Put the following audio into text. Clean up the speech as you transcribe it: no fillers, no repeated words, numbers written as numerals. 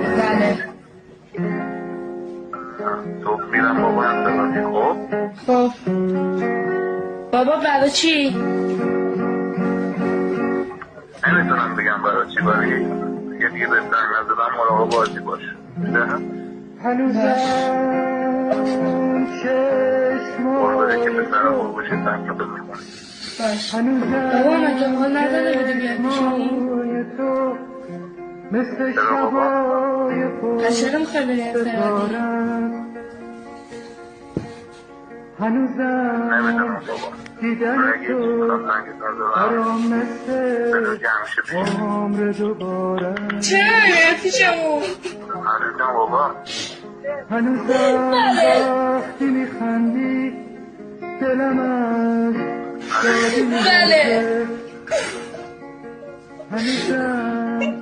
بله. تو میرم بابا انتظاری. خب بابا برای چی؟ نمیتونم بگم برای چی، ولی یه دیگه بهتر نزدم مراقب بازی باش. هنوزم بره که چشمای پسرم تو بود باشید تنگ بزن. باش هنوزم بابا مگه حال نداده بودی بیای پیشونی؟ چشمای تو مثل چرا بابا؟ شبای پس چرا میخوای بری انفرادی؟ ستارم هنوزم نمیدونم بابا. دیدن من اگه تو کنم تنگت نزدم برام مثل بره که همیشه پیش. عمر دوباره چرا نمیای پیشمون؟ هنوزم بابا. هنوزم وقتی میخندی دلم از شادی بله. می‌ریزه. هنوزم